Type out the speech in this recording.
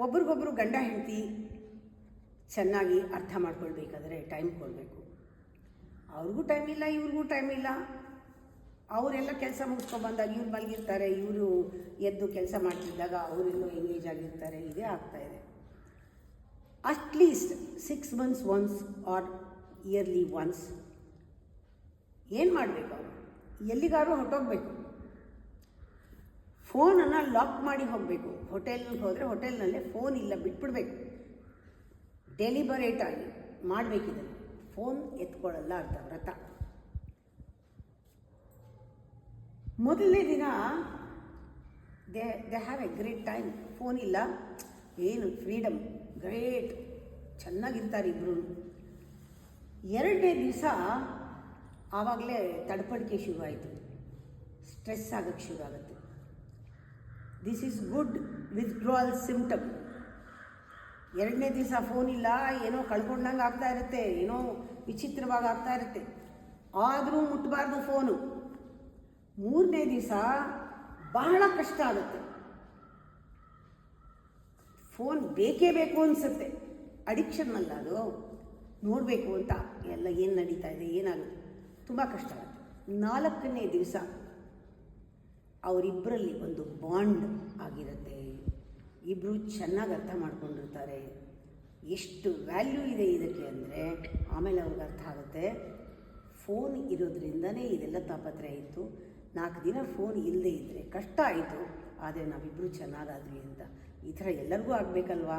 ಒಬ್ರಿಗೊಬ್ರು ಗಂಡ ಹೆಂಡತಿ ಚೆನ್ನಾಗಿ ಅರ್ಥ ಮಾಡ್ಕೊಳ್ಬೇಕಾದ್ರೆ ಟೈಮ್ ಕೊಡಬೇಕು. ಅವ್ರಿಗೂ ಟೈಮ್ ಇಲ್ಲ, ಇವ್ರಿಗೂ ಟೈಮ್ ಇಲ್ಲ. ಅವರೆಲ್ಲ ಕೆಲಸ ಮುಗಿಸ್ಕೊಂಡ್ಬಂದಾಗ ಇವ್ರು ಮಲಗಿರ್ತಾರೆ, ಇವರು ಎದ್ದು ಕೆಲಸ ಮಾಡ್ತಿದ್ದಾಗ ಅವರೆಲ್ಲೋ ಎಂಗೇಜ್ ಆಗಿರ್ತಾರೆ. ಇದೇ ಆಗ್ತಾಯಿದೆ. At least 6 months once or yearly once ಏನು ಮಾಡಬೇಕು, ಅವರು ಎಲ್ಲಿಗಾದ್ರೂ ಹೊರಟೋಗ್ಬೇಕು. ಫೋನನ್ನು ಲಾಕ್ ಮಾಡಿ ಹೋಗಬೇಕು. ಹೋಟೆಲ್ಗೆ ಹೋದರೆ ಹೋಟೆಲ್ನಲ್ಲೇ ಫೋನ್ ಇಲ್ಲ ಬಿಟ್ಬಿಡ್ಬೇಕು. ಡೆಲಿಬರೇಟಾಗಿ ಮಾಡಬೇಕಿದೆ. ಫೋನ್ ಎತ್ಕೊಳ್ಳಲ್ಲ ಅಂತ ವ್ರತ. ಮೊದಲನೇ ದಿನ they have A great time. Phone ಇಲ್ಲ, ಏನು ಫ್ರೀಡಮ್, ಗ್ರೇಟ್, ಚೆನ್ನಾಗಿರ್ತಾರೆ ಇಬ್ಬರು. ಎರಡನೇ ದಿವಸ ಆವಾಗಲೇ ತಡಪಡಿಕೆ ಶುರುವಾಯಿತು, ಸ್ಟ್ರೆಸ್ ಆಗೋಕ್ಕೆ ಶುರು ಆಗುತ್ತೆ. This is good withdrawal symptom. ಎರಡನೇ ದಿವಸ ಫೋನ್ ಇಲ್ಲ, ಏನೋ ಕಳ್ಕೊಂಡಂಗೆ ಆಗ್ತಾ ಇರುತ್ತೆ, ಏನೋ ವಿಚಿತ್ರವಾಗಿ ಆಗ್ತಾ ಇರುತ್ತೆ, ಆದರೂ ಮುಟ್ಟಬಾರ್ದು ಫೋನು. ಮೂರನೇ ದಿವಸ ಬಹಳ ಕಷ್ಟ ಆಗುತ್ತೆ. ಫೋನ್ ಬೇಕೇ ಬೇಕು ಅನಿಸುತ್ತೆ, ಅಡಿಕ್ಷನ್ನಲ್ಲ ಅದು, ನೋಡಬೇಕು ಅಂತ ಎಲ್ಲ ಏನು ನಡೀತಾ ಇದೆ, ಏನಾಗುತ್ತೆ, ತುಂಬ ಕಷ್ಟ ಆಗುತ್ತೆ. ನಾಲ್ಕನೇ ದಿವಸ ಅವರಿಬ್ಬರಲ್ಲಿ ಒಂದು ಬಾಂಡ್ ಆಗಿರುತ್ತೆ. ಇಬ್ಬರು ಚೆನ್ನಾಗಿ ಅರ್ಥ ಮಾಡ್ಕೊಂಡಿರ್ತಾರೆ. ಎಷ್ಟು ವ್ಯಾಲ್ಯೂ ಇದೆ ಇದಕ್ಕೆ ಅಂದರೆ ಆಮೇಲೆ ಅವ್ರಿಗೆ ಅರ್ಥ ಆಗುತ್ತೆ, ಫೋನ್ ಇರೋದ್ರಿಂದನೇ ಇದೆಲ್ಲ ತಾಪತ್ರೆ ಇತ್ತು. 4 ದಿನ ಫೋನ್ ಇಲ್ಲದೇ ಇದ್ದರೆ ಕಷ್ಟ ಆಯಿತು, ಆದರೆ ನಾವಿಬ್ಬರು ಚೆನ್ನಾಗಾದ್ವಿ ಅಂತ. ಈ ಥರ ಎಲ್ಲರಿಗೂ ಆಗಬೇಕಲ್ವಾ?